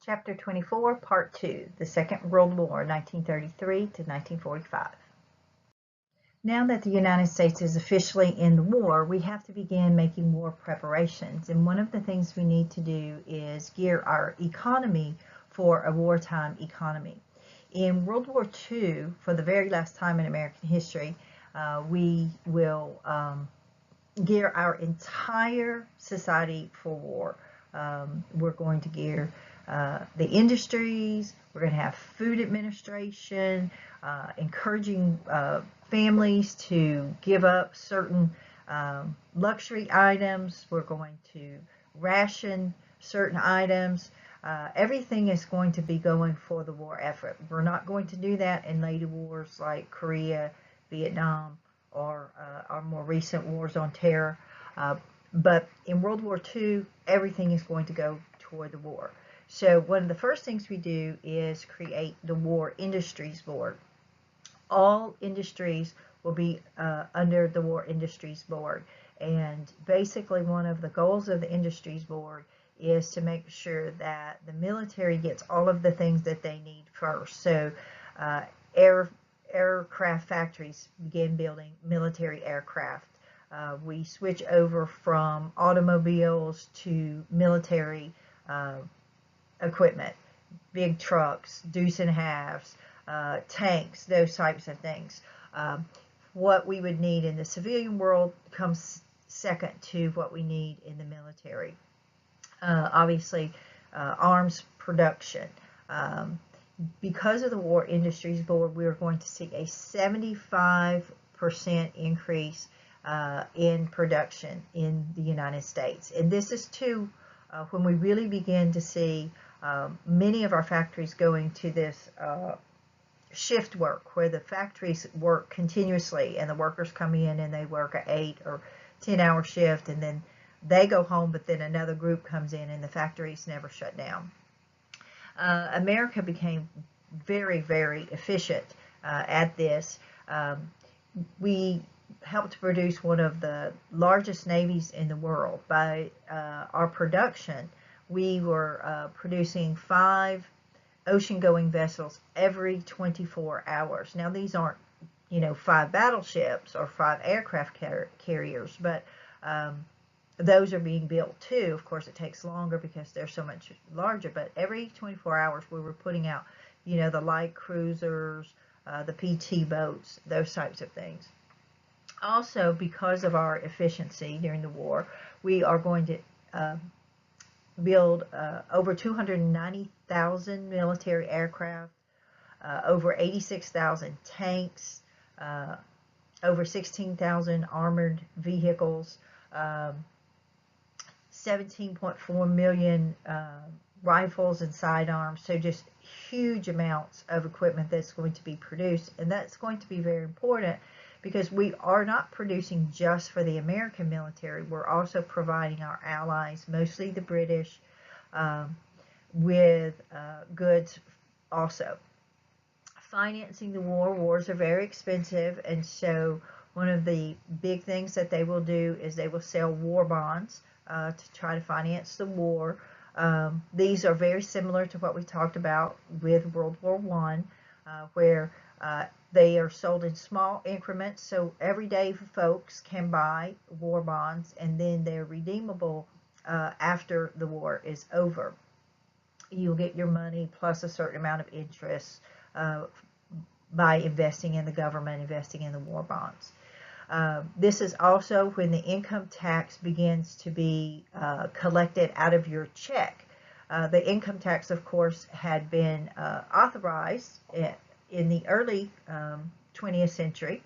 Chapter 24, Part 2, The Second World War, 1933 to 1945. Now that the United States is officially in the war, we have to begin making war preparations. And one of the things we need to do is gear our economy for a wartime economy. In World War II, for the very last time in American history, we will gear our entire society for war. We're going to gear the industries. We're going to have food administration, encouraging families to give up certain luxury items. We're going to ration certain items. Everything is going to be going for the war effort. We're not going to do that in later wars like Korea, Vietnam, or our more recent wars on terror. But in World War II, everything is going to go toward the war. So one of the first things we do is create the War Industries Board. All industries will be under the War Industries Board. And basically one of the goals of the Industries Board is to make sure that the military gets all of the things that they need first. So aircraft factories begin building military aircraft. We switch over from automobiles to military equipment, big trucks, deuce and halves, tanks, those types of things. What we would need in the civilian world comes second to what we need in the military. Obviously, arms production. Because of the War Industries Board, we are going to see a 75% increase in production in the United States. And this is too when we really begin to see many of our factories going to this shift work, where the factories work continuously and the workers come in and they work an 8 or 10-hour shift, and then they go home, but then another group comes in and the factories never shut down. America became very, very efficient at this. We helped produce one of the largest navies in the world. By our production, we were producing 5 ocean-going vessels every 24 hours. Now, these aren't, 5 battleships or 5 aircraft carriers, but those are being built too. Of course, it takes longer because they're so much larger, but every 24 hours we were putting out, the light cruisers, the PT boats, those types of things. Also, because of our efficiency during the war, we are going to build over 290,000 military aircraft, over 86,000 tanks, over 16,000 armored vehicles, 17.4 million rifles and sidearms. So just huge amounts of equipment that's going to be produced. And that's going to be very important because we are not producing just for the American military. We're also providing our allies, mostly the British, with goods also. Financing the war. Wars are very expensive, and so one of the big things that they will do is they will sell war bonds to try to finance the war. These are very similar to what we talked about with World War I, where they are sold in small increments, so everyday folks can buy war bonds, and then they're redeemable after the war is over. You'll get your money plus a certain amount of interest by investing in the government, investing in the war bonds. This is also when the income tax begins to be collected out of your check. The income tax, of course, had been authorized in the early 20th century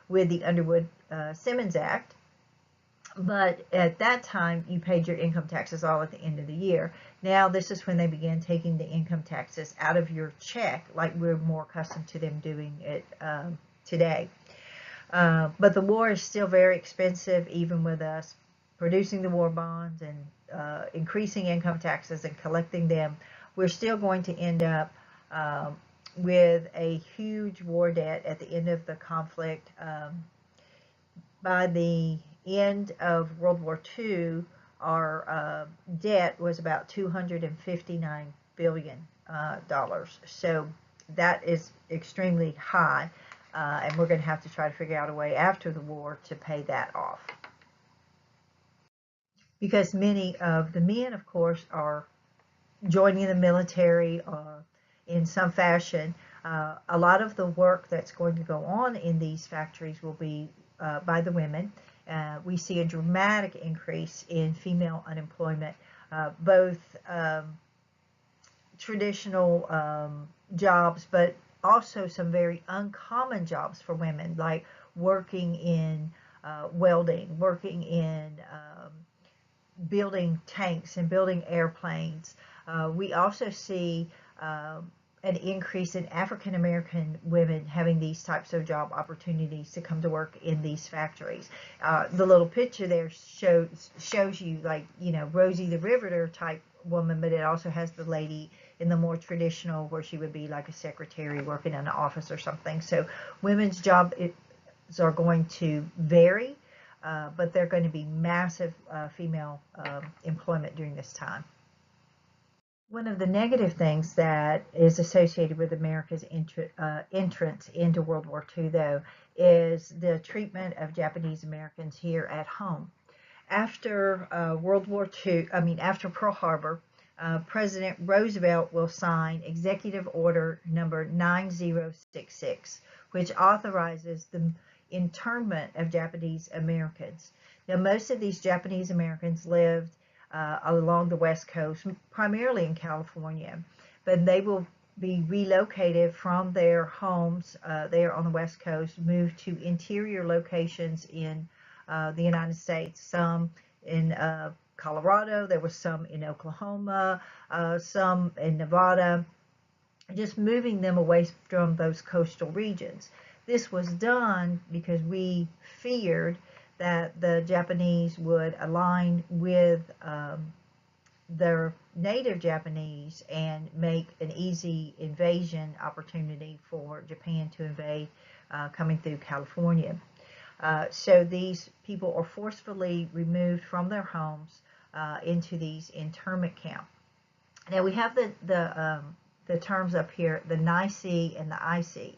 with the Underwood-Simmons Act. But at that time, you paid your income taxes all at the end of the year. Now, this is when they began taking the income taxes out of your check, like we're more accustomed to them doing it today. But the war is still very expensive, even with us producing the war bonds and increasing income taxes and collecting them. We're still going to end up with a huge war debt at the end of the conflict. By the end of World War II, our debt was about $259 billion dollars. So that is extremely high, and we're going to have to try to figure out a way after the war to pay that off. Because many of the men, of course, are joining the military in some fashion. A lot of the work that's going to go on in these factories will be by the women. We see a dramatic increase in female unemployment, both traditional jobs, but also some very uncommon jobs for women, like working in welding, working in building tanks and building airplanes. We also see an increase in African American women having these types of job opportunities to come to work in these factories. The little picture there shows you, like, you know, Rosie the Riveter type woman, but it also has the lady in the more traditional, where she would be like a secretary working in an office or something. So women's jobs are going to vary, but they're going to be massive female employment during this time. One of the negative things that is associated with America's entrance into World War II, though, is the treatment of Japanese Americans here at home. After after Pearl Harbor, President Roosevelt will sign Executive Order number 9066, which authorizes the internment of Japanese Americans. Now, most of these Japanese Americans lived along the West Coast, primarily in California, but they will be relocated from their homes there on the West Coast, moved to interior locations in the United States, some in Colorado, there were some in Oklahoma, some in Nevada, just moving them away from those coastal regions. This was done because we feared that the Japanese would align with their native Japanese and make an easy invasion opportunity for Japan to invade coming through California. So these people are forcefully removed from their homes into these internment camps. Now we have the terms up here, the NICE and the IC.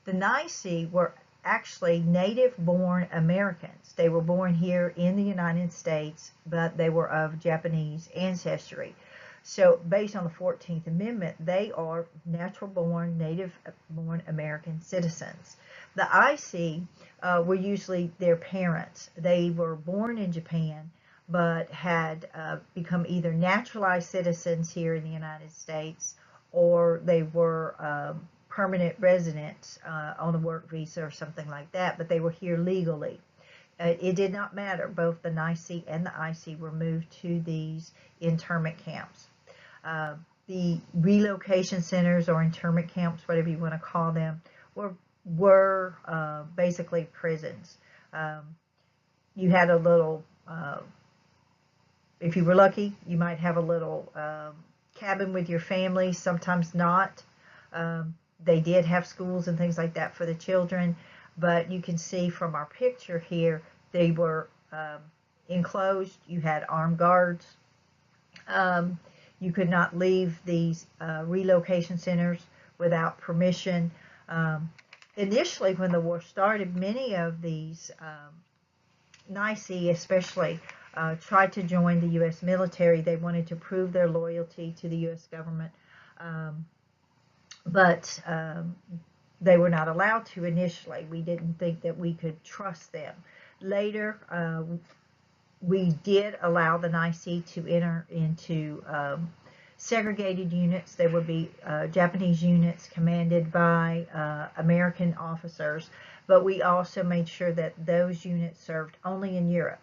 The NICE were actually native-born Americans. They were born here in the United States, but they were of Japanese ancestry. So based on the 14th Amendment, they are natural-born, native-born American citizens. The IC were usually their parents. They were born in Japan, but had become either naturalized citizens here in the United States, or they were permanent residents on a work visa or something like that, but they were here legally. It did not matter. Both the NICE and the IC were moved to these internment camps. The relocation centers or internment camps, whatever you want to call them, were basically prisons. You had a little, if you were lucky, you might have a little cabin with your family, sometimes not. They did have schools and things like that for the children, but you can see from our picture here, they were enclosed. You had armed guards. You could not leave these relocation centers without permission. Initially, when the war started, many of these NICE especially tried to join the U.S. military. They wanted to prove their loyalty to the U.S. government. But they were not allowed to initially. We didn't think that we could trust them. Later, we did allow the NICE to enter into segregated units. There would be Japanese units commanded by American officers, but we also made sure that those units served only in Europe.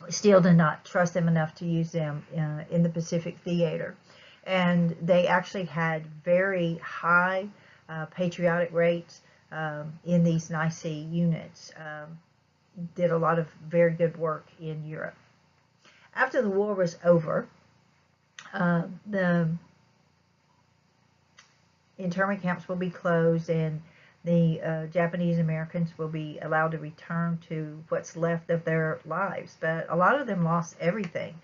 We still did not trust them enough to use them in the Pacific theater. And they actually had very high patriotic rates in these NICE units. Did a lot of very good work in Europe. After the war was over, the internment camps will be closed, and the Japanese Americans will be allowed to return to what's left of their lives. But a lot of them lost everything.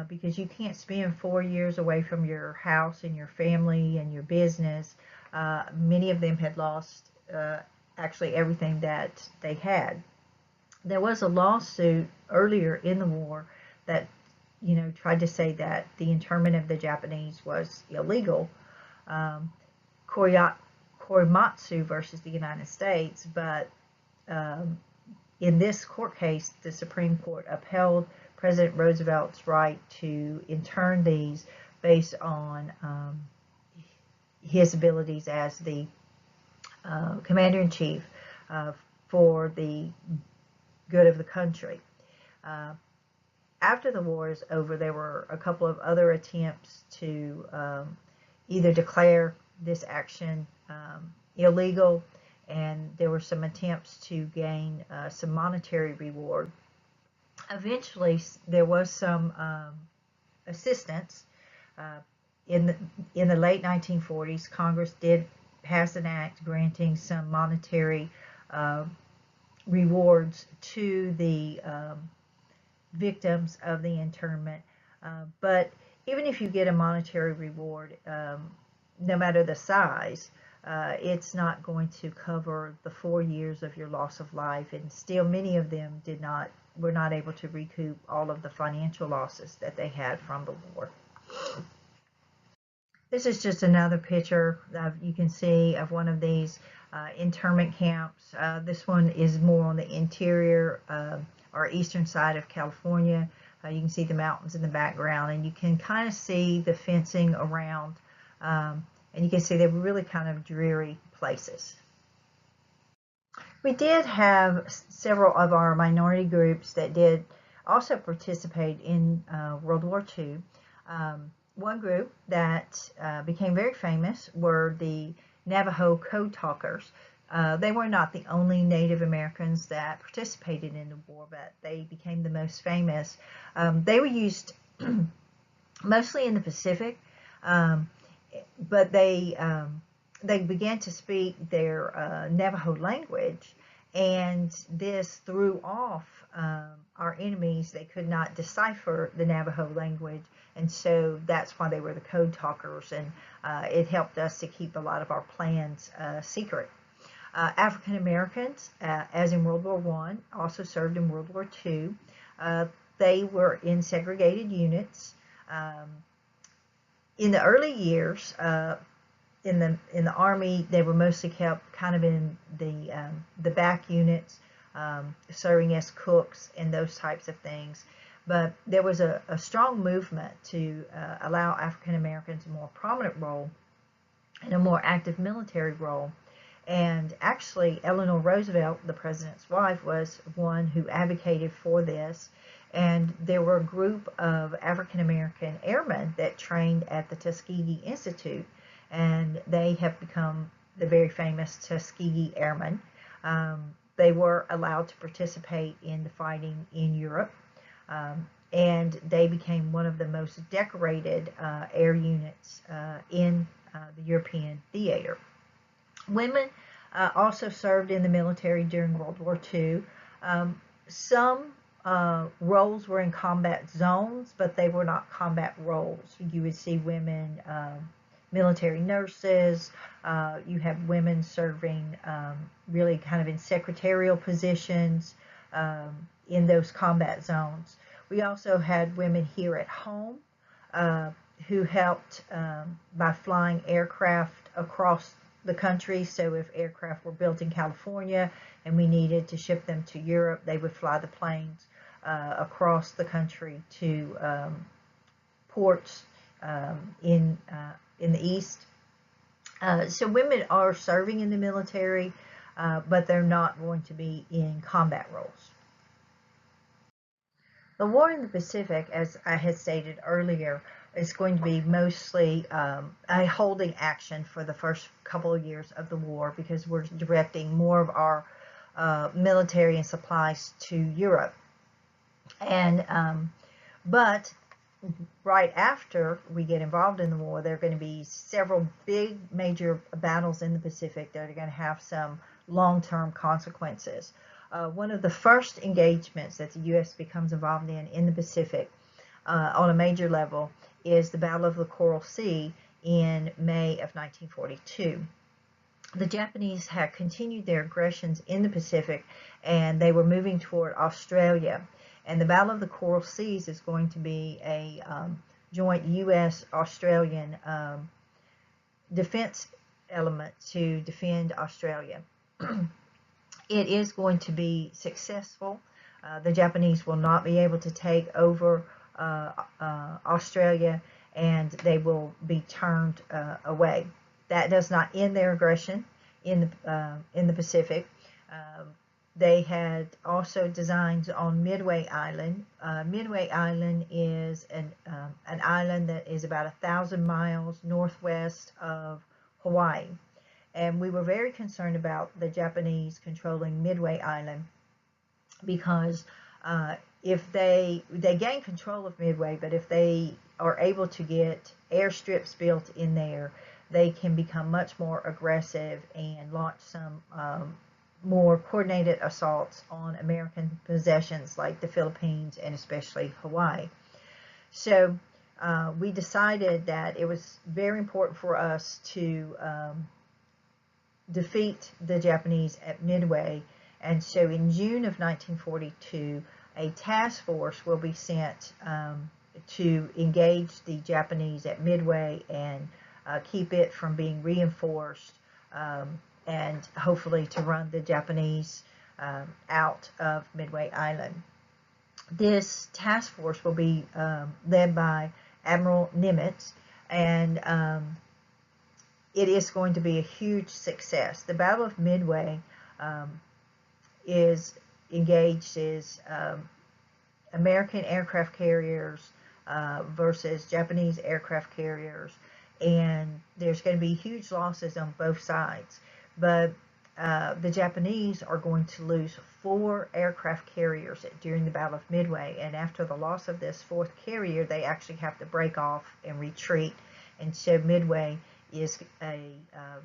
because you can't spend 4 years away from your house and your family and your business. Many of them had lost actually everything that they had. There was a lawsuit earlier in the war that, tried to say that the internment of the Japanese was illegal. Um, Korematsu versus the United States, but um, in this court case, the Supreme Court upheld President Roosevelt's right to intern these based on his abilities as the commander-in-chief for the good of the country. After the war is over, there were a couple of other attempts to either declare this action illegal, and there were some attempts to gain some monetary reward. Eventually, there was some assistance. In the late 1940s, Congress did pass an act granting some monetary rewards to the victims of the internment. But even if you get a monetary reward, no matter the size, it's not going to cover the 4 years of your loss of life, and still many of them were not able to recoup all of the financial losses that they had from the war. This is just another picture you can see of one of these internment camps. This one is more on the interior or eastern side of California. You can see the mountains in the background, and you can kind of see the fencing around, and you can see they were really kind of dreary places. We did have several of our minority groups that did also participate in World War II. One group that became very famous were the Navajo Code Talkers. They were not the only Native Americans that participated in the war, but they became the most famous. They were used mostly in the Pacific, but they began to speak their Navajo language, and this threw off our enemies. They could not decipher the Navajo language, and so that's why they were the code talkers, and it helped us to keep a lot of our plans secret. African Americans, as in World War I, also served in World War II. They were in segregated units. In the early years, in the Army, they were mostly kept kind of in the back units, serving as cooks and those types of things. But there was a strong movement to allow African Americans a more prominent role and a more active military role. And actually, Eleanor Roosevelt, the president's wife, was one who advocated for this. And there were a group of African American airmen that trained at the Tuskegee Institute, and they have become the very famous Tuskegee Airmen. They were allowed to participate in the fighting in Europe, and they became one of the most decorated air units in the European theater. Women also served in the military during World War II. Some roles were in combat zones, but they were not combat roles. You would see women military nurses. You have women serving really kind of in secretarial positions in those combat zones. We also had women here at home who helped by flying aircraft across the country. So if aircraft were built in California and we needed to ship them to Europe, they would fly the planes across the country to ports in the East. So women are serving in the military, but they're not going to be in combat roles. The war in the Pacific, as I had stated earlier, is going to be mostly a holding action for the first couple of years of the war, because we're directing more of our military and supplies to Europe. And but right after we get involved in the war, there are going to be several big major battles in the Pacific that are going to have some long-term consequences. One of the first engagements that the U.S. becomes involved in the Pacific on a major level is the Battle of the Coral Sea in May of 1942. The Japanese had continued their aggressions in the Pacific, and they were moving toward Australia. And the Battle of the Coral Seas is going to be a joint U.S.-Australian defense element to defend Australia. It is going to be successful. The Japanese will not be able to take over Australia, and they will be turned away. That does not end their aggression in the Pacific. They had also designs on Midway Island. Midway Island is an island that is about 1,000 miles northwest of Hawaii. And we were very concerned about the Japanese controlling Midway Island because if they gain control of Midway, but if they are able to get airstrips built in there, they can become much more aggressive and launch some more coordinated assaults on American possessions like the Philippines and especially Hawaii. So we decided that it was very important for us to defeat the Japanese at Midway, and so in June of 1942 a task force will be sent to engage the Japanese at Midway and keep it from being reinforced, and hopefully to run the Japanese out of Midway Island. This task force will be led by Admiral Nimitz, and it is going to be a huge success. The Battle of Midway is American aircraft carriers versus Japanese aircraft carriers, and there's going to be huge losses on both sides. But the Japanese are going to lose 4 aircraft carriers during the Battle of Midway, and after the loss of this 4th carrier, they actually have to break off and retreat. And so Midway is a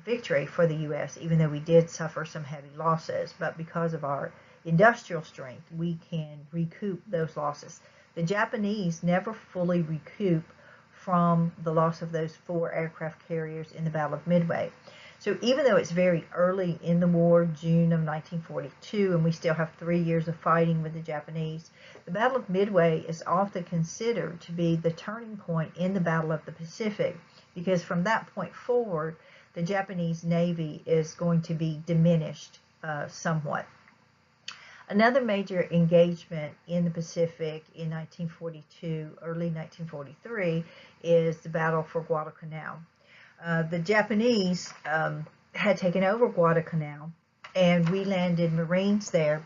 victory for the U.S., even though we did suffer some heavy losses. But because of our industrial strength, we can recoup those losses. The Japanese never fully recoup from the loss of those 4 aircraft carriers in the Battle of Midway. So even though it's very early in the war, June of 1942, and we still have 3 years of fighting with the Japanese, the Battle of Midway is often considered to be the turning point in the Battle of the Pacific, because from that point forward, the Japanese Navy is going to be diminished somewhat. Another major engagement in the Pacific in 1942, early 1943, is the Battle for Guadalcanal. The Japanese had taken over Guadalcanal, and we landed Marines there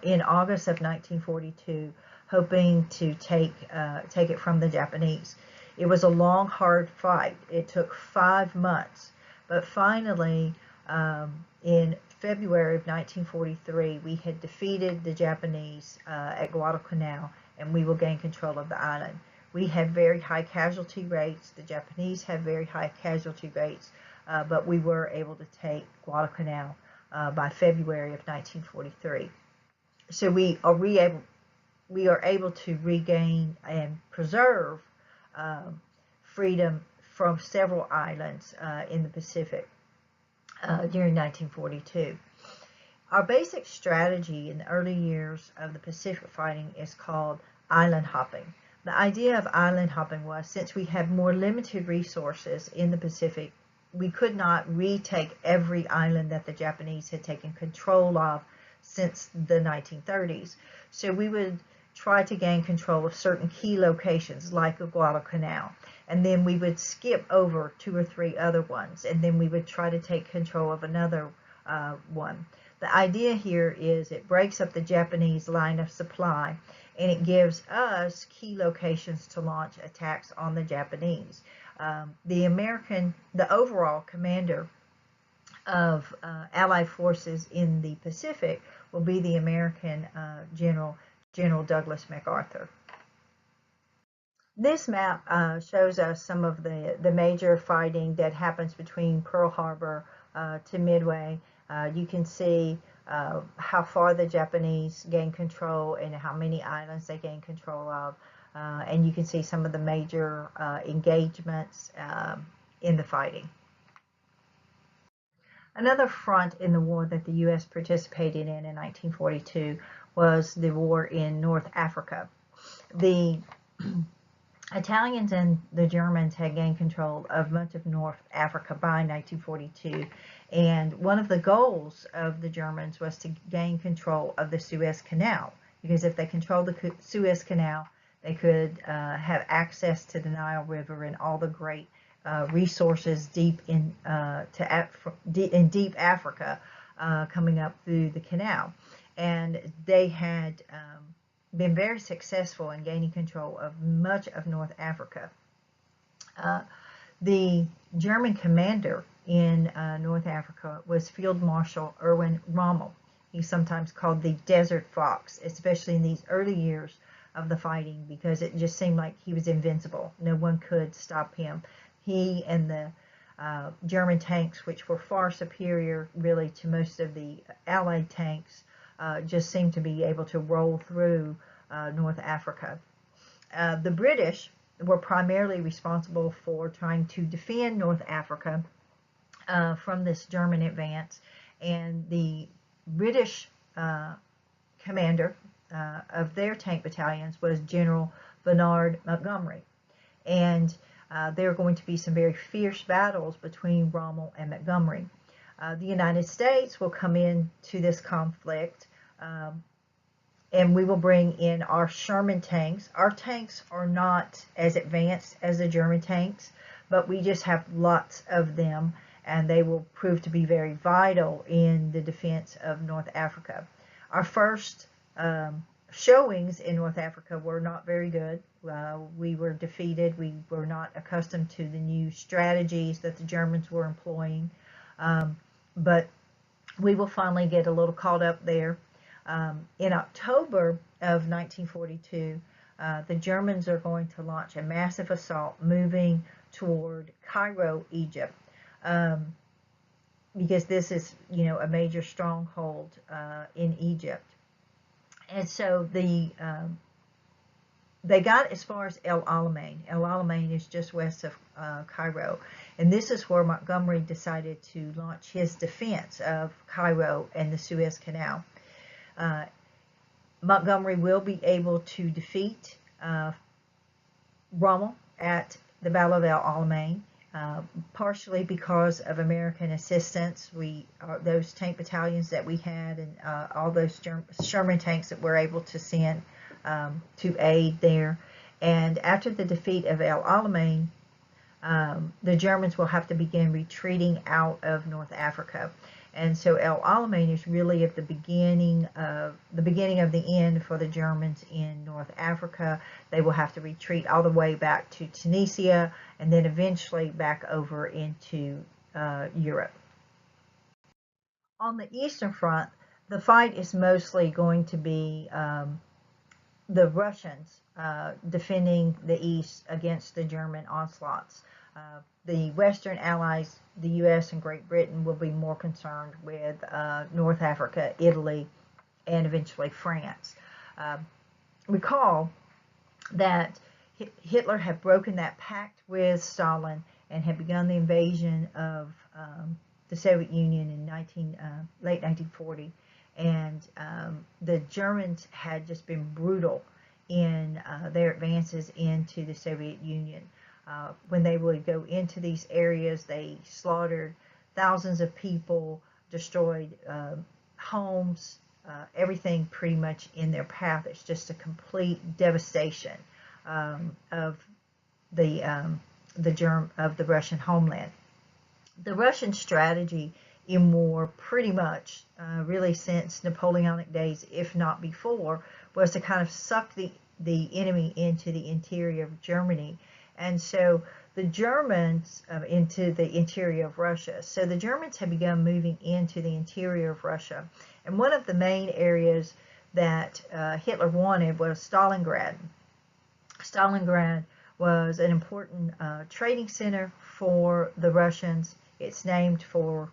in August of 1942, hoping to take it from the Japanese. It was a long, hard fight. It took 5 months, but finally, in February of 1943, we had defeated the Japanese at Guadalcanal, and we will gain control of the island. We had very high casualty rates. The Japanese had very high casualty rates, but we were able to take Guadalcanal by February of 1943. So we are able to regain and preserve freedom from several islands in the Pacific during 1942. Our basic strategy in the early years of the Pacific fighting is called island hopping. The idea of island hopping was, since we had more limited resources in the Pacific, we could not retake every island that the Japanese had taken control of since the 1930s. So we would try to gain control of certain key locations like Guadalcanal, and then we would skip over 2 or 3 other ones, and then we would try to take control of another one. The idea here is it breaks up the Japanese line of supply, and it gives us key locations to launch attacks on the Japanese. The overall commander of Allied forces in the Pacific will be the American General Douglas MacArthur. This map shows us some of the major fighting that happens between Pearl Harbor to Midway. You can see how far the Japanese gain control and how many islands they gain control of. and you can see some of the major engagements in the fighting. Another front in the war that the U.S. participated in 1942 was the war in North Africa. The Italians and the Germans had gained control of much of North Africa by 1942, and one of the goals of the Germans was to gain control of the Suez Canal, because if they controlled the Suez Canal, they could have access to the Nile River and all the great resources deep in deep Africa coming up through the canal. And they had been very successful in gaining control of much of North Africa. The German commander in North Africa was Field Marshal Erwin Rommel. He's sometimes called the Desert Fox, especially in these early years of the fighting, because it just seemed like he was invincible. No one could stop him. He and the German tanks, which were far superior really to most of the Allied tanks, just seemed to be able to roll through North Africa. The British were primarily responsible for trying to defend North Africa from this German advance, and the British commander of their tank battalions was General Bernard Montgomery. And there are going to be some very fierce battles between Rommel and Montgomery. The United States will come into this conflict, and we will bring in our Sherman tanks. Our tanks are not as advanced as the German tanks, but we just have lots of them, and they will prove to be very vital in the defense of North Africa. Our first showings in North Africa were not very good. We were defeated. We were not accustomed to the new strategies that the Germans were employing. But we will finally get a little caught up there. In October of 1942, the Germans are going to launch a massive assault moving toward Cairo, Egypt, because this is, a major stronghold in Egypt. And so they got as far as El Alamein. El Alamein is just west of Cairo. And this is where Montgomery decided to launch his defense of Cairo and the Suez Canal. Montgomery will be able to defeat Rommel at the Battle of El Alamein, partially because of American assistance. Those tank battalions that we had, and all those Sherman tanks that we're able to send to aid there. And after the defeat of El Alamein, the Germans will have to begin retreating out of North Africa. And so El Alamein is really at the beginning of the end for the Germans in North Africa. They will have to retreat all the way back to Tunisia, and then eventually back over into Europe. On the Eastern Front, the fight is mostly going to be the Russians defending the East against the German onslaughts. The Western Allies, the U.S. and Great Britain, will be more concerned with North Africa, Italy, and eventually France. Recall that Hitler had broken that pact with Stalin and had begun the invasion of the Soviet Union in late 1940. And the Germans had just been brutal in their advances into the Soviet Union. When they would go into these areas, they slaughtered thousands of people, destroyed homes, everything pretty much in their path. It's just a complete devastation of the Russian homeland. The Russian strategy in war, pretty much really since Napoleonic days, if not before, was to kind of suck the enemy into the interior of Germany. And so the Germans into the interior of Russia. So the Germans had begun moving into the interior of Russia. And one of the main areas that Hitler wanted was Stalingrad. Stalingrad was an important trading center for the Russians. It's named for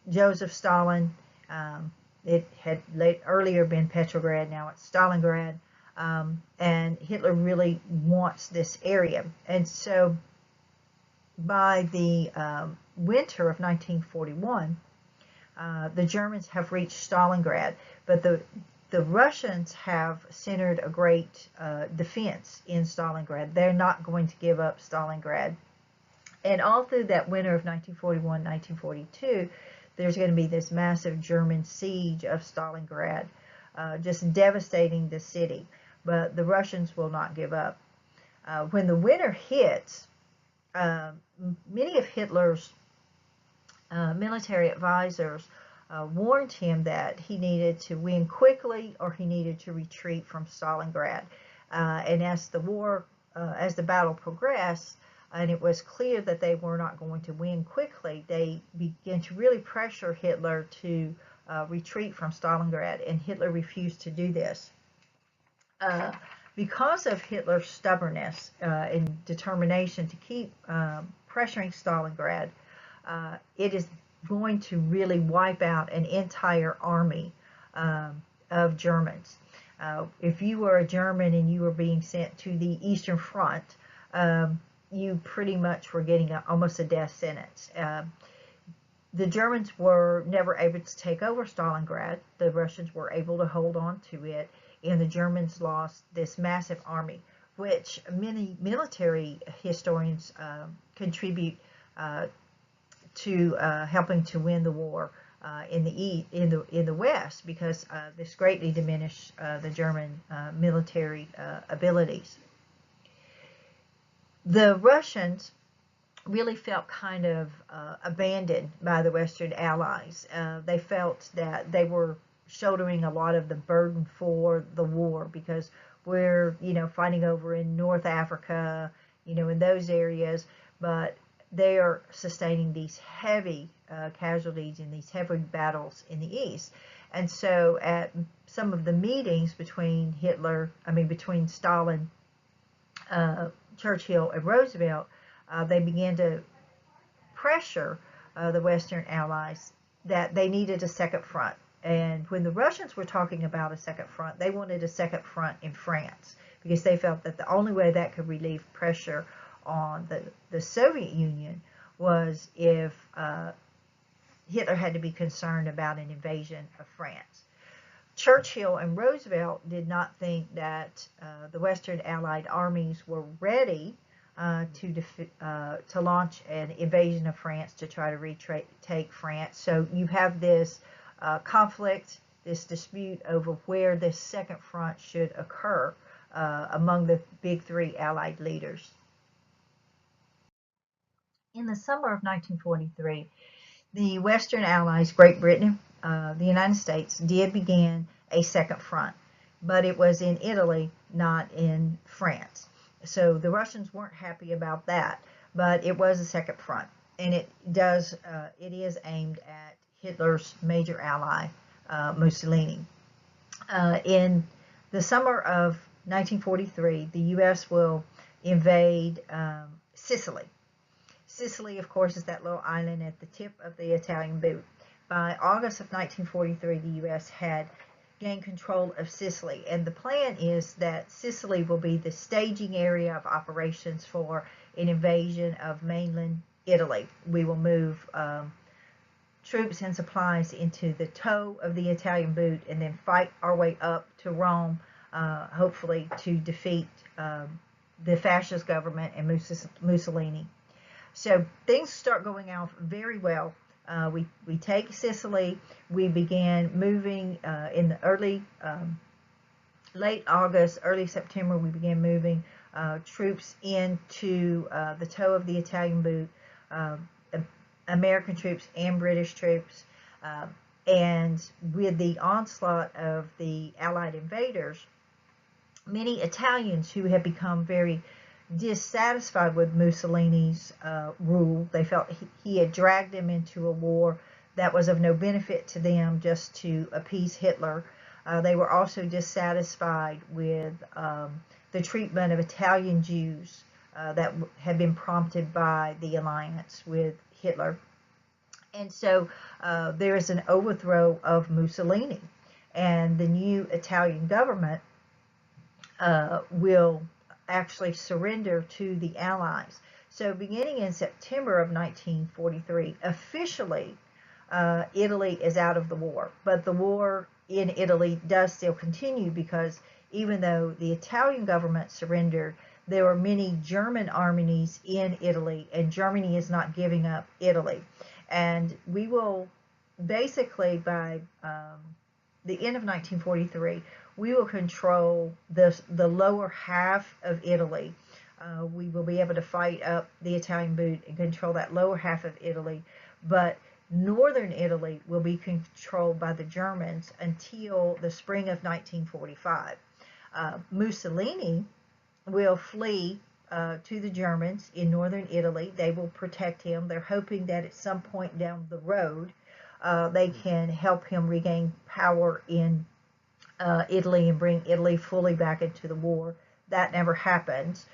Joseph Stalin. It had earlier been Petrograd, now it's Stalingrad. and Hitler really wants this area. And so by the winter of 1941, the Germans have reached Stalingrad, but the Russians have centered a great defense in Stalingrad. They're not going to give up Stalingrad. And all through that winter of 1941-1942, there's going to be this massive German siege of Stalingrad, just devastating the city. But the Russians will not give up. When the winter hits, many of Hitler's military advisors warned him that he needed to win quickly or he needed to retreat from Stalingrad. And as the battle progressed, and it was clear that they were not going to win quickly, they began to really pressure Hitler to retreat from Stalingrad, and Hitler refused to do this. Because of Hitler's stubbornness and determination to keep pressuring Stalingrad, it is going to really wipe out an entire army of Germans. If you were a German and you were being sent to the Eastern Front, you pretty much were getting almost a death sentence. The Germans were never able to take over Stalingrad. The Russians were able to hold on to it, and the Germans lost this massive army, which many military historians contribute to helping to win the war in the West, because this greatly diminished the German military abilities. The Russians really felt kind of abandoned by the Western Allies. They felt that they were shouldering a lot of the burden for the war, because we're, fighting over in North Africa, in those areas, but they are sustaining these heavy casualties in these heavy battles in the East. And so at some of the meetings between Stalin, Churchill, and Roosevelt, they began to pressure the Western Allies that they needed a second front. And when the Russians were talking about a second front, they wanted a second front in France, because they felt that the only way that could relieve pressure on the Soviet Union was if Hitler had to be concerned about an invasion of France. Churchill and Roosevelt did not think that the Western Allied armies were ready to launch an invasion of France to try to retake France. So you have this conflict, this dispute over where this second front should occur among the big three Allied leaders. In the summer of 1943, the Western Allies, Great Britain, the United States, did begin a second front, but it was in Italy, not in France. So the Russians weren't happy about that, but it was a second front, and it is aimed at Hitler's major ally, Mussolini. In the summer of 1943, the U.S. will invade Sicily. Sicily, of course, is that little island at the tip of the Italian boot. By August of 1943, the U.S. had gained control of Sicily, and the plan is that Sicily will be the staging area of operations for an invasion of mainland Italy. We will move troops and supplies into the toe of the Italian boot and then fight our way up to Rome, hopefully to defeat the fascist government and Mussolini. So things start going off very well. We take Sicily. We began moving in the late August, early September. We began moving troops into the toe of the Italian boot, American troops and British troops. And with the onslaught of the Allied invaders, many Italians who had become very dissatisfied with Mussolini's rule, they felt he had dragged them into a war that was of no benefit to them, just to appease Hitler. They were also dissatisfied with the treatment of Italian Jews that had been prompted by the alliance with Hitler. And so there is an overthrow of Mussolini, and the new Italian government will actually surrender to the Allies. So beginning in September of 1943, officially Italy is out of the war, but the war in Italy does still continue because even though the Italian government surrendered, there were many German armies in Italy, and Germany is not giving up Italy. And we will basically, by the end of 1943, we will control the lower half of Italy. We will be able to fight up the Italian boot and control that lower half of Italy, but northern Italy will be controlled by the Germans until the spring of 1945. Mussolini will flee to the Germans in northern Italy. They will protect him. They're hoping that at some point down the road they can help him regain power in Italy and bring Italy fully back into the war. That never happens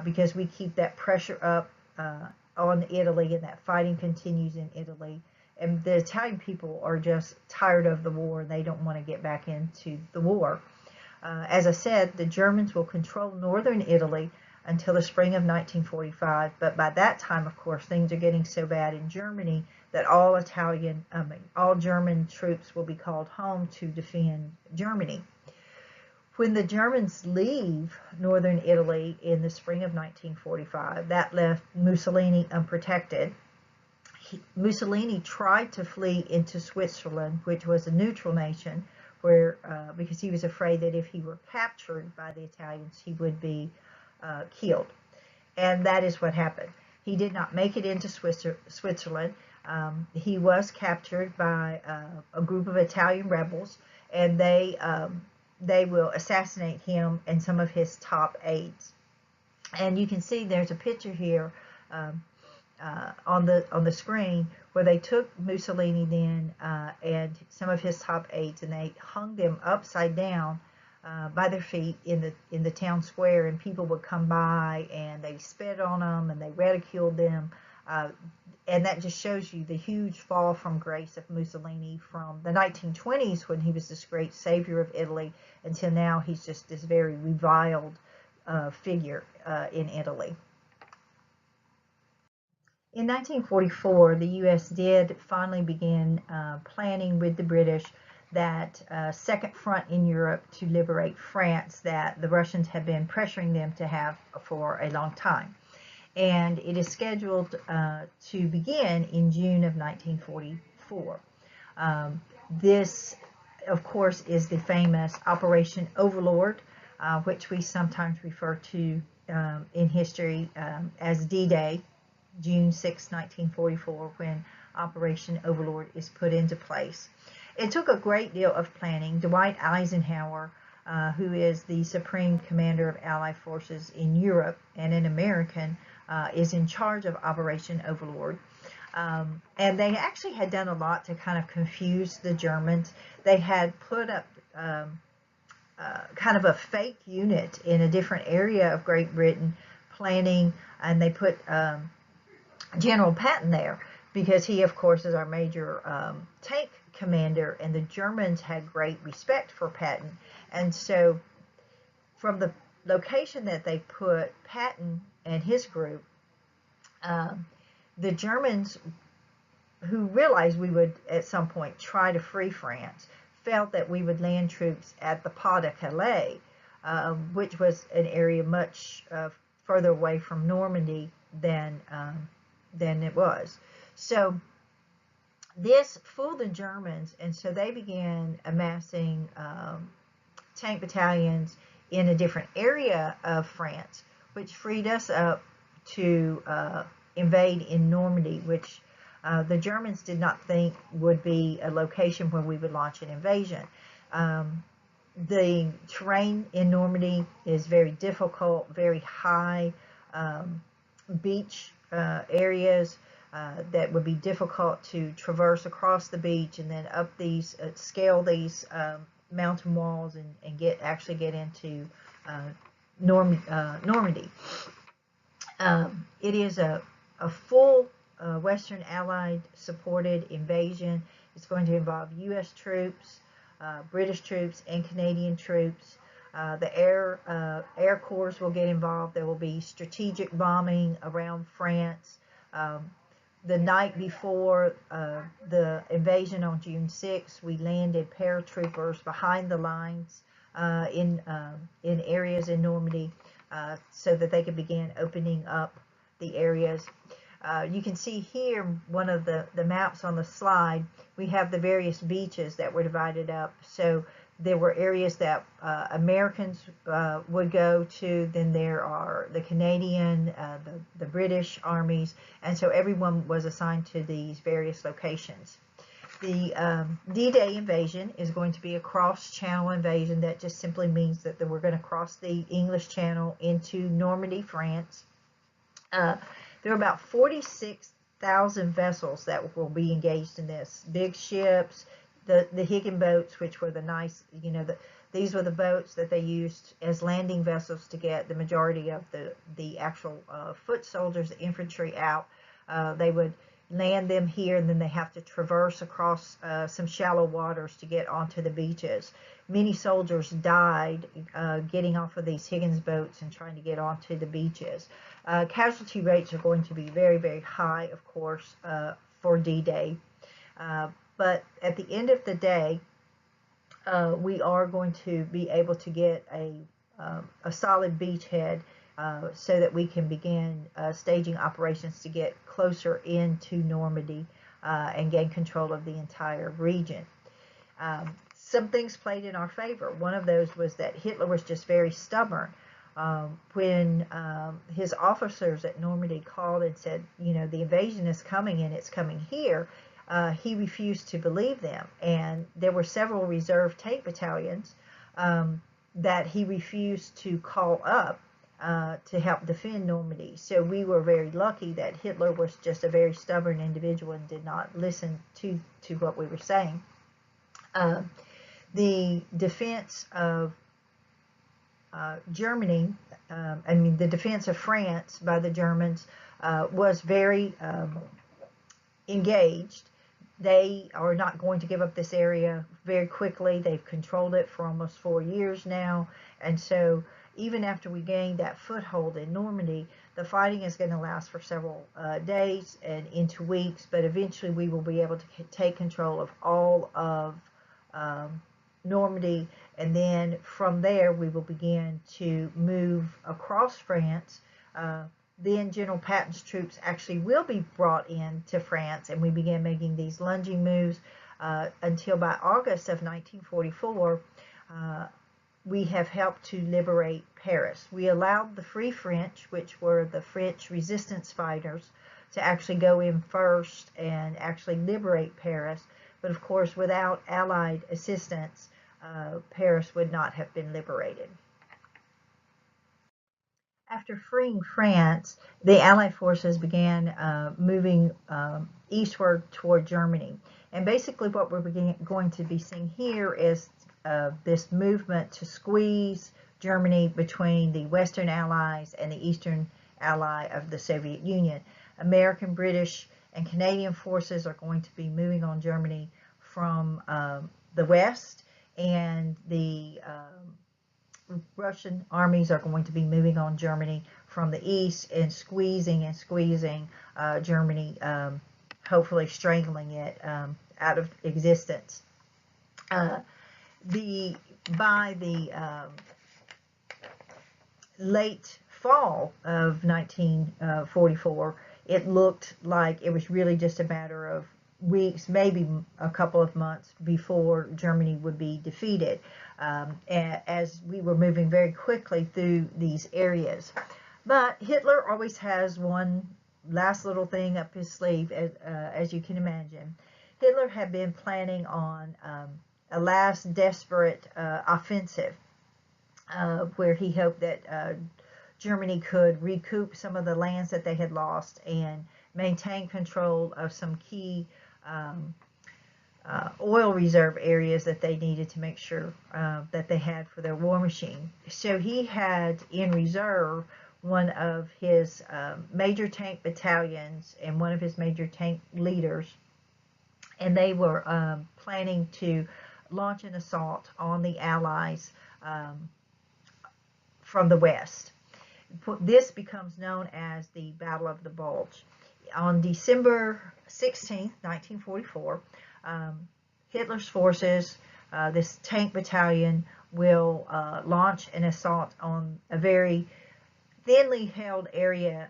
because we keep that pressure up on Italy, and that fighting continues in Italy. And the Italian people are just tired of the war. They don't want to get back into the war. As I said, the Germans will control northern Italy until the spring of 1945. But by that time, of course, things are getting so bad in Germany that all German troops will be called home to defend Germany. When the Germans leave northern Italy in the spring of 1945, that left Mussolini unprotected. Mussolini tried to flee into Switzerland, which was a neutral nation, where because he was afraid that if he were captured by the Italians, he would be killed. And that is what happened. He did not make it into Switzerland. He was captured by a group of Italian rebels, and they will assassinate him and some of his top aides. And you can see there's a picture here on the screen where they took Mussolini then and some of his top aides, and they hung them upside down by their feet in the town square, and people would come by and they spit on them and they ridiculed them. And that just shows you the huge fall from grace of Mussolini from the 1920s, when he was this great savior of Italy, until now he's just this very reviled figure in Italy. In 1944, the U.S. did finally begin planning with the British that second front in Europe to liberate France that the Russians had been pressuring them to have for a long time. And it is scheduled to begin in June of 1944. This, of course, is the famous Operation Overlord, which we sometimes refer to in history as D-Day, June 6, 1944, when Operation Overlord is put into place. It took a great deal of planning. Dwight Eisenhower, who is the Supreme Commander of Allied Forces in Europe and an American, is in charge of Operation Overlord. And they actually had done a lot to kind of confuse the Germans. They had put up kind of a fake unit in a different area of Great Britain planning, and they put General Patton there because he, of course, is our major tank commander, and the Germans had great respect for Patton. And so from the location that they put Patton and his group, the Germans, who realized we would at some point try to free France, felt that we would land troops at the Pas de Calais, which was an area much further away from Normandy than it was. So this fooled the Germans, and so they began amassing tank battalions in a different area of France, which freed us up to invade in Normandy, which the Germans did not think would be a location where we would launch an invasion. The terrain in Normandy is very difficult, very high beach areas that would be difficult to traverse across the beach, and then up these, scale these mountain walls and actually get into Normandy. It is a full Western Allied supported invasion. It's going to involve U.S. troops, British troops, and Canadian troops. The air corps will get involved. There will be strategic bombing around France. The night before the invasion on June 6th, we landed paratroopers behind the lines in areas in Normandy so that they could begin opening up the areas. You can see here one of the maps on the slide. We have the various beaches that were divided up. So there were areas that Americans would go to. Then there are the Canadian, the British armies, and so everyone was assigned to these various locations. The D-Day invasion is going to be a cross-channel invasion. That just simply means that we're going to cross the English Channel into Normandy, France. There are about 46,000 vessels that will be engaged in this. Big ships, the Higgin boats, which were the nice, these were the boats that they used as landing vessels to get the majority of the actual foot soldiers, the infantry out. They would land them here, and then they have to traverse across some shallow waters to get onto the beaches. Many soldiers died getting off of these Higgins boats and trying to get onto the beaches. Casualty rates are going to be very, very high, of course, for D-Day. But at the end of the day, we are going to be able to get a solid beachhead so that we can begin staging operations to get closer into Normandy and gain control of the entire region. Some things played in our favor. One of those was that Hitler was just very stubborn. When his officers at Normandy called and said, the invasion is coming and it's coming here, he refused to believe them. And there were several reserve tank battalions that he refused to call up to help defend Normandy. So we were very lucky that Hitler was just a very stubborn individual and did not listen to what we were saying. The defense of Germany, the defense of France by the Germans was very engaged. They are not going to give up this area very quickly. They've controlled it for almost 4 years now. And so even after we gained that foothold in Normandy, the fighting is going to last for several days and into weeks. But eventually we will be able to take control of all of Normandy. And then from there we will begin to move across France. Then General Patton's troops actually will be brought in to France, and we began making these lunging moves until by August of 1944, we have helped to liberate Paris. We allowed the Free French, which were the French resistance fighters, to actually go in first and actually liberate Paris. But of course, without Allied assistance, Paris would not have been liberated. After freeing France, the Allied forces began moving eastward toward Germany. And basically what we're going to be seeing here is this movement to squeeze Germany between the Western Allies and the Eastern Ally of the Soviet Union. American, British, and Canadian forces are going to be moving on Germany from the west, and the Russian armies are going to be moving on Germany from the east and squeezing Germany, hopefully strangling it out of existence. By the late fall of 1944, it looked like it was really just a matter of weeks, maybe a couple of months before Germany would be defeated, as we were moving very quickly through these areas. But Hitler always has one last little thing up his sleeve, as you can imagine. Hitler had been planning on a last desperate offensive where he hoped that Germany could recoup some of the lands that they had lost and maintain control of some key oil reserve areas that they needed to make sure that they had for their war machine. So he had in reserve one of his major tank battalions and one of his major tank leaders, and they were planning to launch an assault on the Allies from the west. This becomes known as the Battle of the Bulge. On December 16th, 1944, Hitler's forces, this tank battalion, will launch an assault on a very thinly held area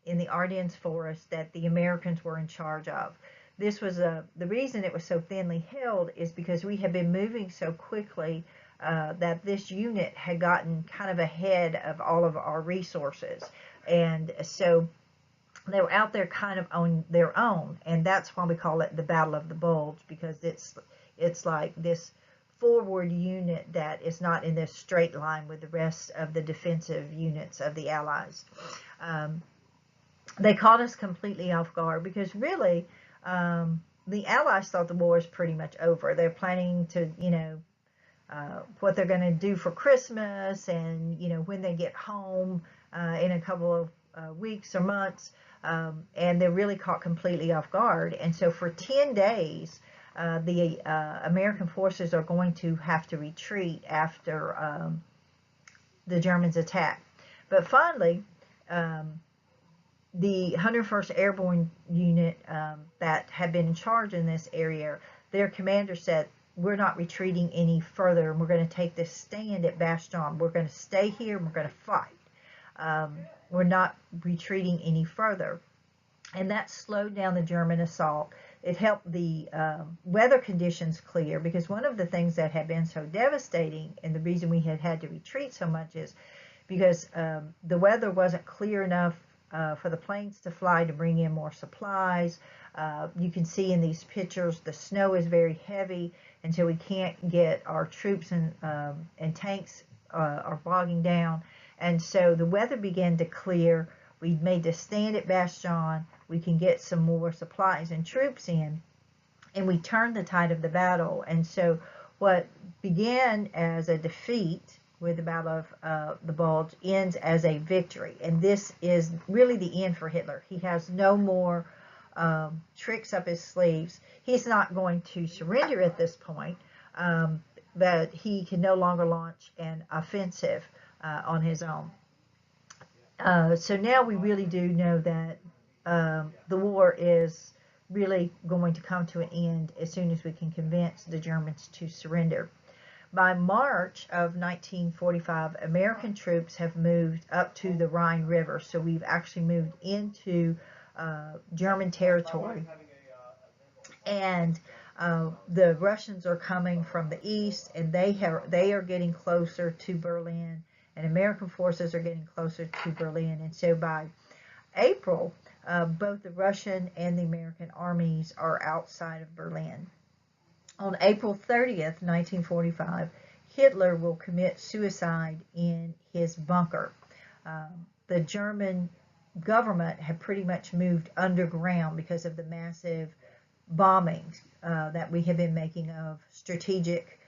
in the Ardennes forest that the Americans were in charge of. This was the reason it was so thinly held is because we had been moving so quickly that this unit had gotten kind of ahead of all of our resources. And so they were out there kind of on their own, and that's why we call it the Battle of the Bulge, because it's like this forward unit that is not in this straight line with the rest of the defensive units of the Allies. They caught us completely off guard because really the Allies thought the war was pretty much over. They're planning to, what they're going to do for Christmas and, when they get home in a couple of weeks or months. And they're really caught completely off guard. And so for 10 days, the American forces are going to have to retreat after the Germans attack. But finally, the 101st Airborne Unit that had been in charge in this area, their commander said, we're not retreating any further, and we're going to take this stand at Bastogne. We're going to stay here, and we're going to fight. We're not retreating any further. And that slowed down the German assault. It helped the weather conditions clear, because one of the things that had been so devastating, and the reason we had to retreat so much, is because the weather wasn't clear enough for the planes to fly to bring in more supplies. You can see in these pictures the snow is very heavy, and so we can't get our troops and tanks are bogging down. And so the weather began to clear. We made the stand at Bastogne. We can get some more supplies and troops in, and we turned the tide of the battle. And so what began as a defeat with the Battle of the Bulge ends as a victory. And this is really the end for Hitler. He has no more tricks up his sleeves. He's not going to surrender at this point, but he can no longer launch an offensive on his own. So now we really do know that the war is really going to come to an end as soon as we can convince the Germans to surrender. By March of 1945, American troops have moved up to the Rhine River, so we've actually moved into German territory. And the Russians are coming from the east, and they are getting closer to Berlin, and American forces are getting closer to Berlin. And so by April, both the Russian and the American armies are outside of Berlin. On April 30th, 1945, Hitler will commit suicide in his bunker. The German government had pretty much moved underground because of the massive bombings that we have been making of strategic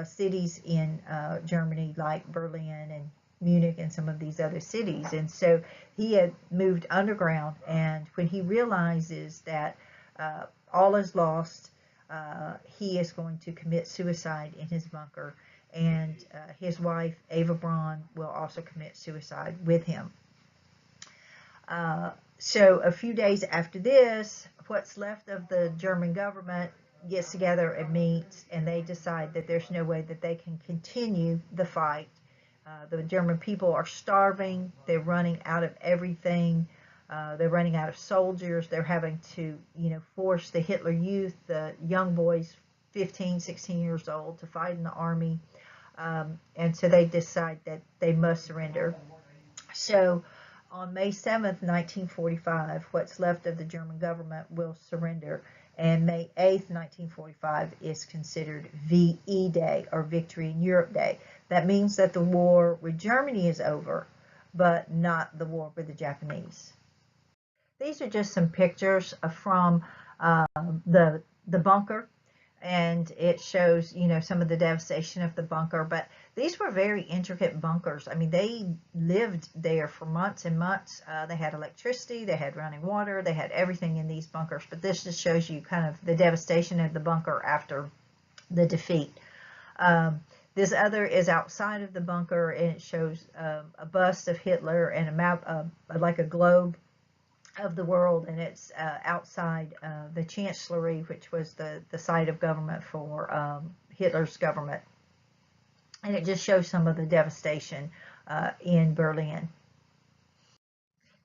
cities in Germany, like Berlin and Munich and some of these other cities. And so he had moved underground, and when he realizes that all is lost, he is going to commit suicide in his bunker, and his wife, Eva Braun, will also commit suicide with him. So a few days after this, what's left of the German government gets together and meets, and they decide that there's no way that they can continue the fight. The German people are starving. They're running out of everything. They're running out of soldiers. They're having to, force the Hitler Youth, the young boys, 15, 16 years old, to fight in the army. And so they decide that they must surrender. So on May 7th, 1945, what's left of the German government will surrender. And May 8th, 1945 is considered VE Day, or Victory in Europe Day. That means that the war with Germany is over, but not the war with the Japanese. These are just some pictures from the bunker, and it shows, some of the devastation of the bunker. But these were very intricate bunkers. I mean, they lived there for months and months. They had electricity, they had running water, they had everything in these bunkers. But this just shows you kind of the devastation of the bunker after the defeat. This other is outside of the bunker, and it shows a bust of Hitler and a map, like a globe of the world, and it's outside the Chancellery, which was the site of government for Hitler's government. And it just shows some of the devastation in Berlin.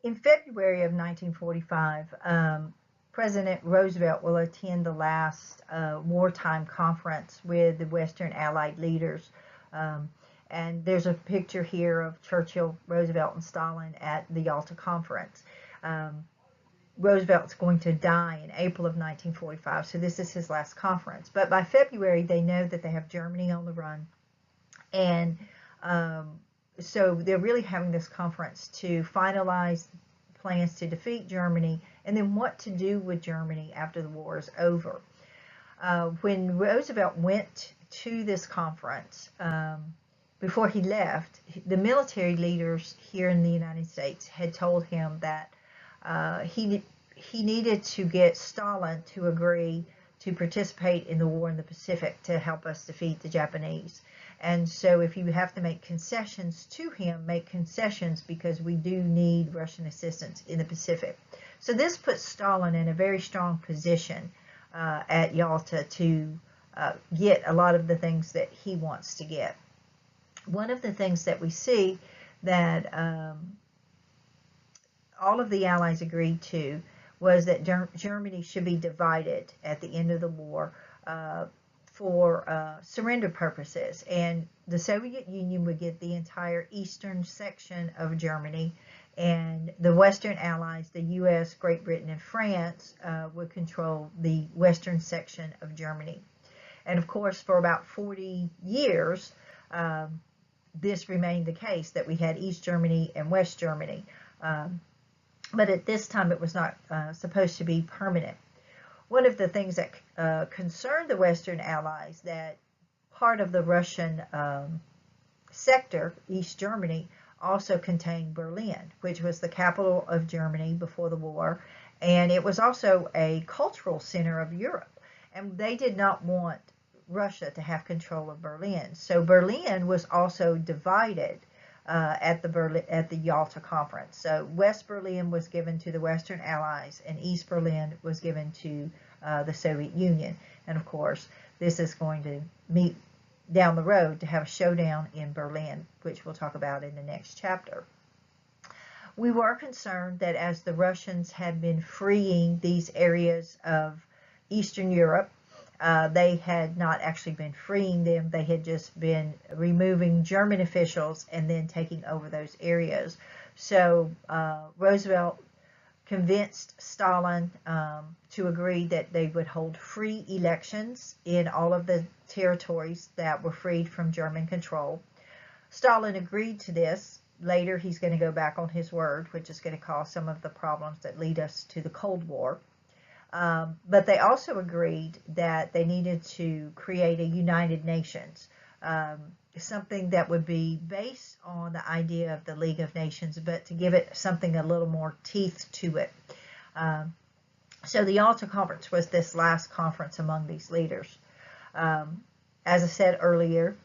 In February of 1945, President Roosevelt will attend the last wartime conference with the Western Allied leaders. And there's a picture here of Churchill, Roosevelt, and Stalin at the Yalta Conference. Roosevelt's going to die in April of 1945, so this is his last conference. But by February, they know that they have Germany on the run. And so they're really having this conference to finalize plans to defeat Germany and then what to do with Germany after the war is over. When Roosevelt went to this conference, before he left, the military leaders here in the United States had told him that he needed to get Stalin to agree to participate in the war in the Pacific to help us defeat the Japanese. And so if you have to make concessions to him, make concessions, because we do need Russian assistance in the Pacific. So this puts Stalin in a very strong position at Yalta to get a lot of the things that he wants to get. One of the things that we see that all of the Allies agreed to was that Germany should be divided at the end of the war for surrender purposes, and the Soviet Union would get the entire eastern section of Germany, and the Western Allies, the U.S., Great Britain, and France would control the western section of Germany. And of course, for about 40 years, this remained the case, that we had East Germany and West Germany. But at this time, it was not supposed to be permanent. One of the things that concerned the Western Allies, that part of the Russian sector, East Germany, also contained Berlin, which was the capital of Germany before the war, and it was also a cultural center of Europe. And they did not want Russia to have control of Berlin. So Berlin was also divided at the Yalta Conference. So West Berlin was given to the Western Allies, and East Berlin was given to the Soviet Union. And of course, this is going to meet down the road to have a showdown in Berlin, which we'll talk about in the next chapter. We were concerned that as the Russians had been freeing these areas of Eastern Europe, they had not actually been freeing them. They had just been removing German officials and then taking over those areas. So Roosevelt convinced Stalin to agree that they would hold free elections in all of the territories that were freed from German control. Stalin agreed to this. Later, he's going to go back on his word, which is going to cause some of the problems that lead us to the Cold War. But they also agreed that they needed to create a United Nations, something that would be based on the idea of the League of Nations, but to give it something a little more teeth to it. So the Yalta Conference was this last conference among these leaders. As I said earlier,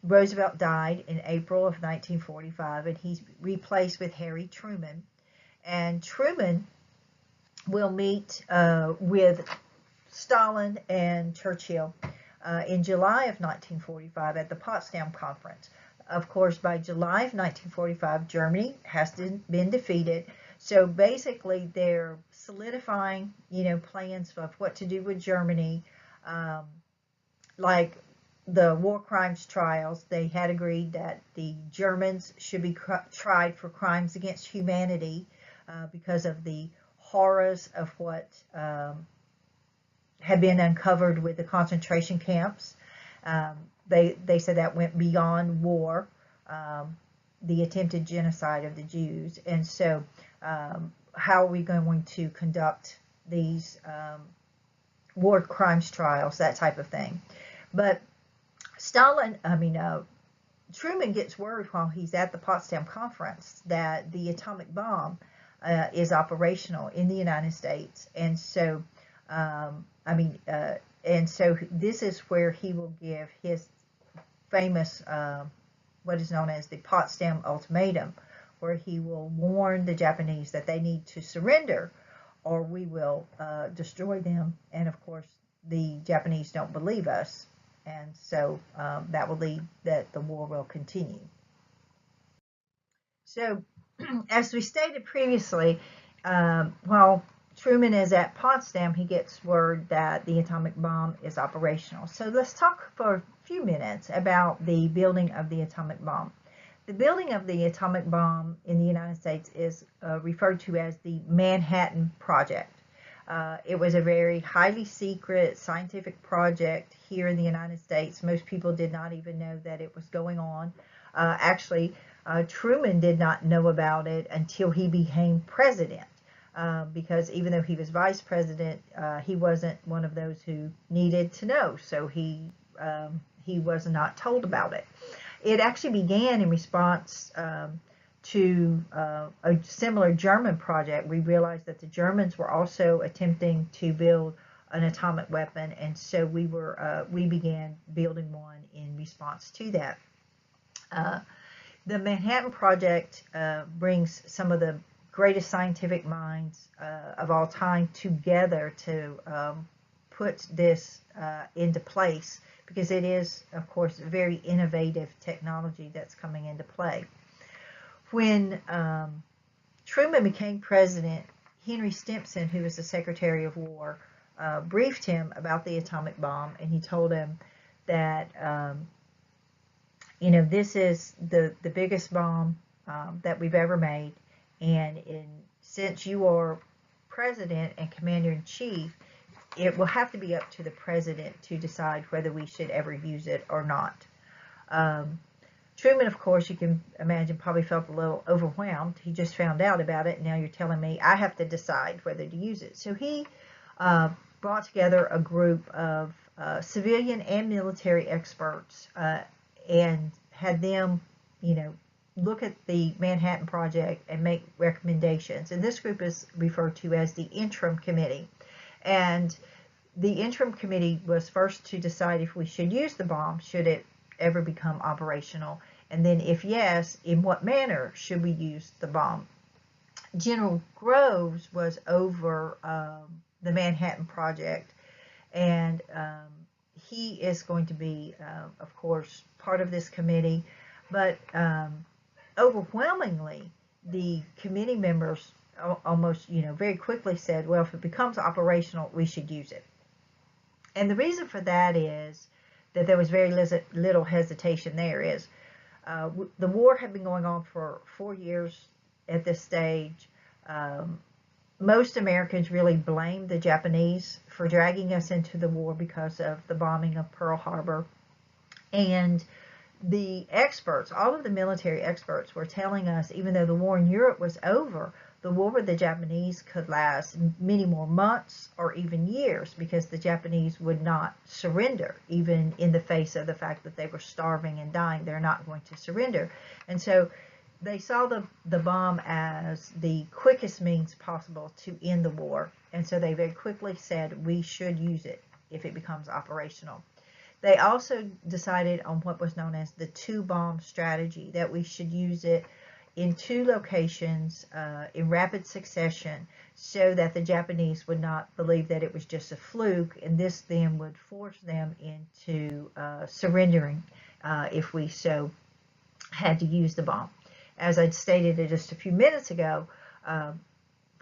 Roosevelt died in April of 1945, and he's replaced with Harry Truman. And Truman will meet with Stalin and Churchill in July of 1945 at the Potsdam Conference. Of course, by July of 1945, Germany has been defeated. So basically, they're solidifying, plans of what to do with Germany, like the war crimes trials. They had agreed that the Germans should be tried for crimes against humanity because of the horrors of what had been uncovered with the concentration camps. They said that went beyond war, the attempted genocide of the Jews. And so how are we going to conduct these war crimes trials, that type of thing? But Truman gets word while he's at the Potsdam Conference that the atomic bomb is operational in the United States. And so, and so this is where he will give his famous, what is known as the Potsdam Ultimatum, where he will warn the Japanese that they need to surrender or we will destroy them. And of course, the Japanese don't believe us. And so that will lead that the war will continue. So, as we stated previously, while Truman is at Potsdam, he gets word that the atomic bomb is operational. So let's talk for a few minutes about the building of the atomic bomb. The building of the atomic bomb in the United States is referred to as the Manhattan Project. It was a very highly secret scientific project here in the United States. Most people did not even know that it was going on. Actually, Truman did not know about it until he became president. Because even though he was vice president, he wasn't one of those who needed to know. So he was not told about it. It actually began in response to a similar German project. We realized that the Germans were also attempting to build an atomic weapon, and so we began building one in response to that. The Manhattan Project brings some of the greatest scientific minds of all time together to put this into place, because it is, of course, very innovative technology that's coming into play. When Truman became president, Henry Stimson, who was the Secretary of War, briefed him about the atomic bomb, and he told him that this is the biggest bomb that we've ever made, and since you are president and commander-in-chief, it will have to be up to the president to decide whether we should ever use it or not. Truman, of course, you can imagine, probably felt a little overwhelmed. He just found out about it, and now you're telling me I have to decide whether to use it. So he brought together a group of civilian and military experts and had them, look at the Manhattan Project and make recommendations. And this group is referred to as the Interim Committee. And the Interim Committee was first to decide if we should use the bomb, should it ever become operational, and then if yes, in what manner should we use the bomb. General Groves was over the Manhattan Project, and he is going to be, of course, part of this committee, but overwhelmingly, the committee members almost, very quickly said, well, if it becomes operational, we should use it. And the reason for that is that there was very little hesitation there. Is the war had been going on for 4 years at this stage. Most Americans really blamed the Japanese for dragging us into the war because of the bombing of Pearl Harbor. And the experts, all of the military experts, were telling us, even though the war in Europe was over, the war with the Japanese could last many more months or even years, because the Japanese would not surrender, even in the face of the fact that they were starving and dying. They're not going to surrender. And so they saw the bomb as the quickest means possible to end the war. And so they very quickly said we should use it if it becomes operational. They also decided on what was known as the two-bomb strategy, that we should use it in 2 locations in rapid succession, so that the Japanese would not believe that it was just a fluke, and this then would force them into surrendering if we so had to use the bomb. As I stated just a few minutes ago,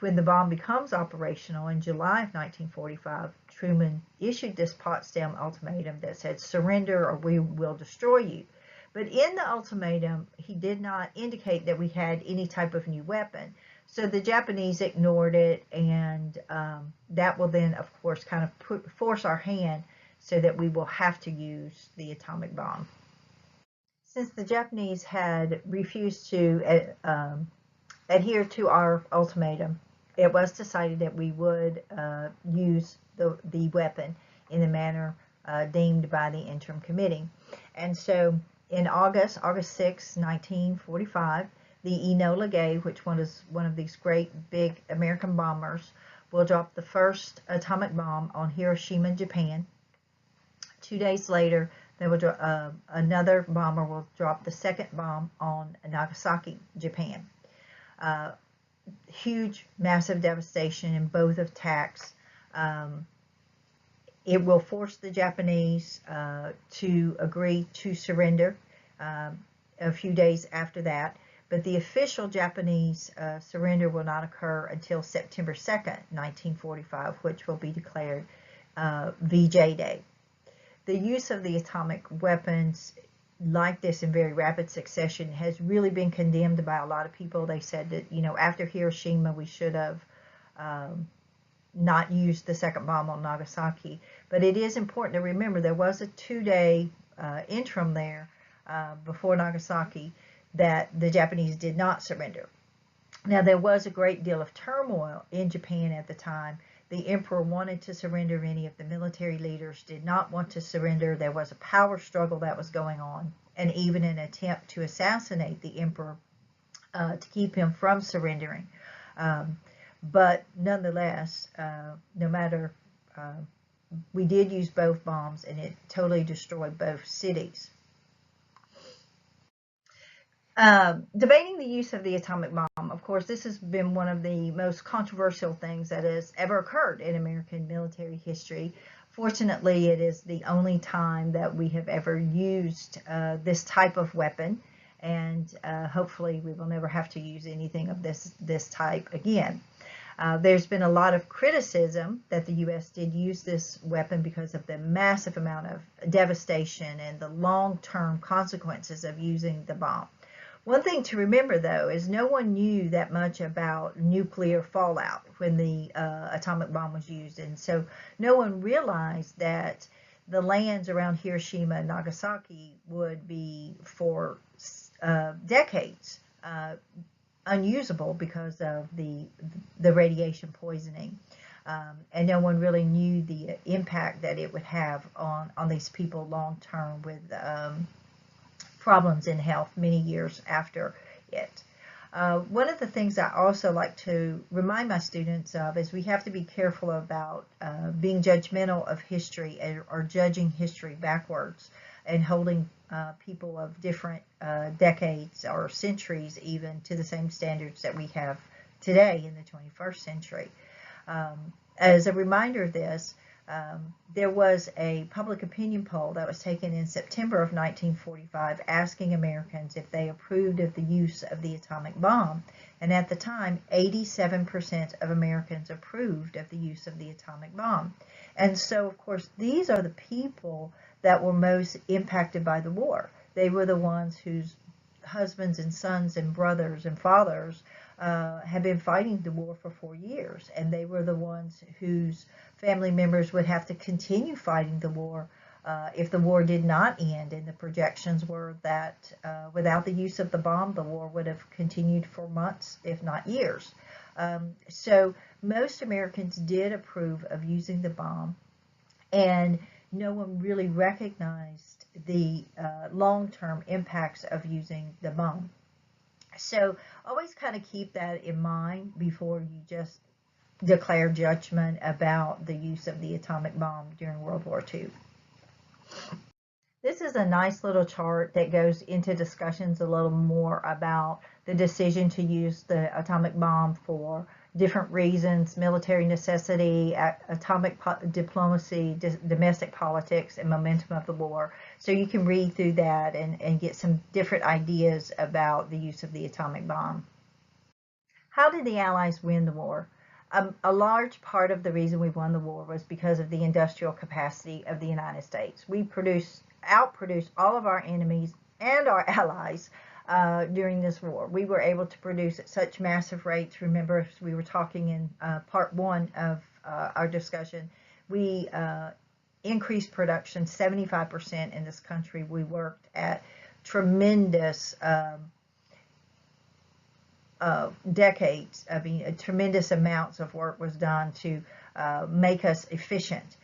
when the bomb becomes operational in July of 1945, Truman issued this Potsdam Ultimatum that said, surrender or we will destroy you. But in the ultimatum, he did not indicate that we had any type of new weapon. So the Japanese ignored it, and that will then, of course, kind of force our hand so that we will have to use the atomic bomb. Since the Japanese had refused to adhere to our ultimatum, it was decided that we would use the weapon in the manner deemed by the Interim Committee. And so in August 6, 1945, the Enola Gay, which was one of these great big American bombers, will drop the first atomic bomb on Hiroshima, Japan. 2 days later, They will another bomber will drop the second bomb on Nagasaki, Japan. Uh, Huge, massive devastation in both attacks. Um, it will force the Japanese to agree to surrender a few days after that. But the official Japanese surrender will not occur until September 2nd, 1945, which will be declared VJ Day. The use of the atomic weapons like this in very rapid succession has really been condemned by a lot of people. They said that, after Hiroshima, we should have not used the second bomb on Nagasaki. But it is important to remember there was a 2-day interim there before Nagasaki that the Japanese did not surrender. Now, there was a great deal of turmoil in Japan at the time. The emperor wanted to surrender. Many of the military leaders did not want to surrender. There was a power struggle that was going on, and even an attempt to assassinate the emperor to keep him from surrendering. But nonetheless, no matter, we did use both bombs, and it totally destroyed both cities. Debating the use of the atomic bomb, of course, this has been one of the most controversial things that has ever occurred in American military history. Fortunately, it is the only time that we have ever used this type of weapon, and hopefully we will never have to use anything of this type again. There's been a lot of criticism that the U.S. did use this weapon because of the massive amount of devastation and the long-term consequences of using the bomb. One thing to remember, though, is no one knew that much about nuclear fallout when the atomic bomb was used. And so no one realized that the lands around Hiroshima and Nagasaki would be, for decades, unusable because of the radiation poisoning. And no one really knew the impact that it would have on these people long term with problems in health many years after it. One of the things I also like to remind my students of is we have to be careful about being judgmental of history or judging history backwards and holding people of different decades or centuries even to the same standards that we have today in the 21st century. As a reminder of this, there was a public opinion poll that was taken in September of 1945 asking Americans if they approved of the use of the atomic bomb. And at the time, 87% of Americans approved of the use of the atomic bomb. And so, of course, these are the people that were most impacted by the war. They were the ones whose husbands and sons and brothers and fathers had been fighting the war for 4 years, and they were the ones whose family members would have to continue fighting the war if the war did not end. And the projections were that without the use of the bomb, the war would have continued for months, if not years. So most Americans did approve of using the bomb, and no one really recognized the long-term impacts of using the bomb. So always kind of keep that in mind before you just declare judgment about the use of the atomic bomb during World War II. This is a nice little chart that goes into discussions a little more about the decision to use the atomic bomb for different reasons: military necessity, atomic diplomacy, domestic politics, and momentum of the war. So you can read through that and get some different ideas about the use of the atomic bomb. How did the Allies win the war? A large part of the reason we won the war was because of the industrial capacity of the United States. We outproduced all of our enemies and our allies during this war. We were able to produce at such massive rates. Remember, we were talking in part 1 of our discussion, we increased production 75% in this country. We worked at tremendous decades. I mean, tremendous amounts of work was done to make us efficient.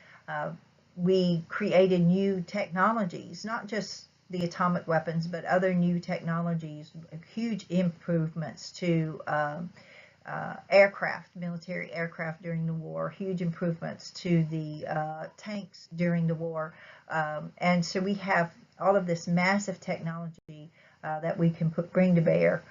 We created new technologies, not just the atomic weapons, but other new technologies, huge improvements to aircraft, military aircraft during the war, huge improvements to the tanks during the war. And so we have all of this massive technology that we can bring to bear.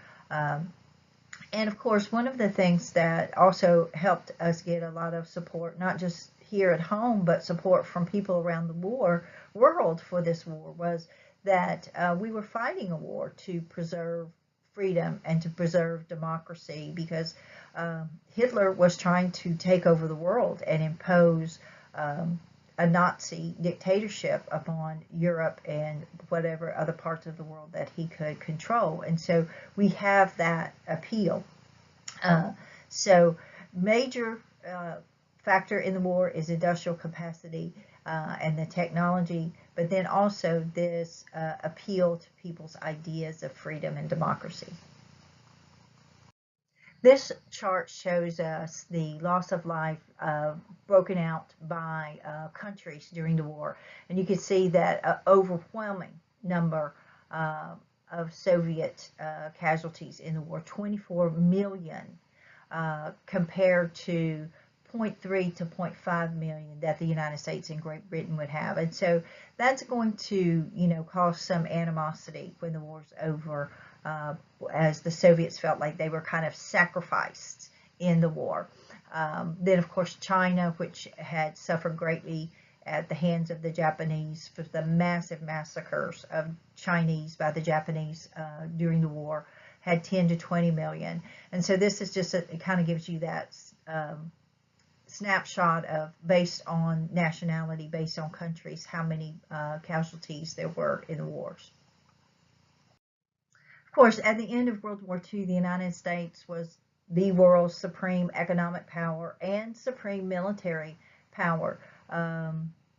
And of course, one of the things that also helped us get a lot of support, not just here at home, but support from people around the world for this war, was that we were fighting a war to preserve freedom and to preserve democracy, because Hitler was trying to take over the world and impose a Nazi dictatorship upon Europe and whatever other parts of the world that he could control. And so we have that appeal. So major factor in the war is industrial capacity and the technology, but then also this appeal to people's ideas of freedom and democracy. This chart shows us the loss of life broken out by countries during the war. And you can see that an overwhelming number of Soviet casualties in the war, 24 million, compared to 0.3 to 0.5 million that the United States and Great Britain would have. And so that's going to, cause some animosity when the war's over, as the Soviets felt like they were kind of sacrificed in the war. Then, of course, China, which had suffered greatly at the hands of the Japanese for the massive massacres of Chinese by the Japanese during the war, had 10 to 20 million. And so this is just, it kind of gives you that snapshot of, based on nationality, based on countries, how many casualties there were in the wars. Of course, at the end of World War II, the United States was the world's supreme economic power and supreme military power.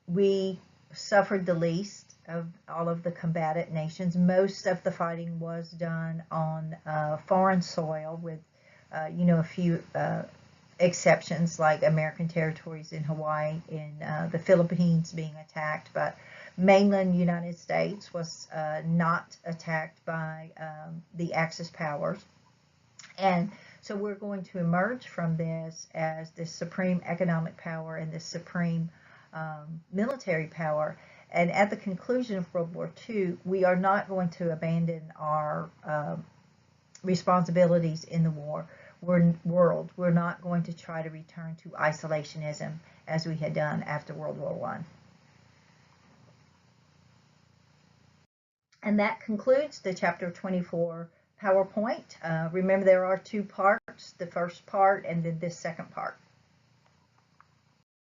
We suffered the least of all of the combatant nations. Most of the fighting was done on foreign soil, with a few exceptions like American territories in Hawaii and the Philippines being attacked, but mainland United States was not attacked by the Axis powers. And so we're going to emerge from this as this supreme economic power and this supreme military power. And at the conclusion of World War II, we are not going to abandon our responsibilities in the world. We're not going to try to return to isolationism as we had done after World War I. And that concludes the Chapter 24 PowerPoint. Remember, there are two parts, the first part and then this second part.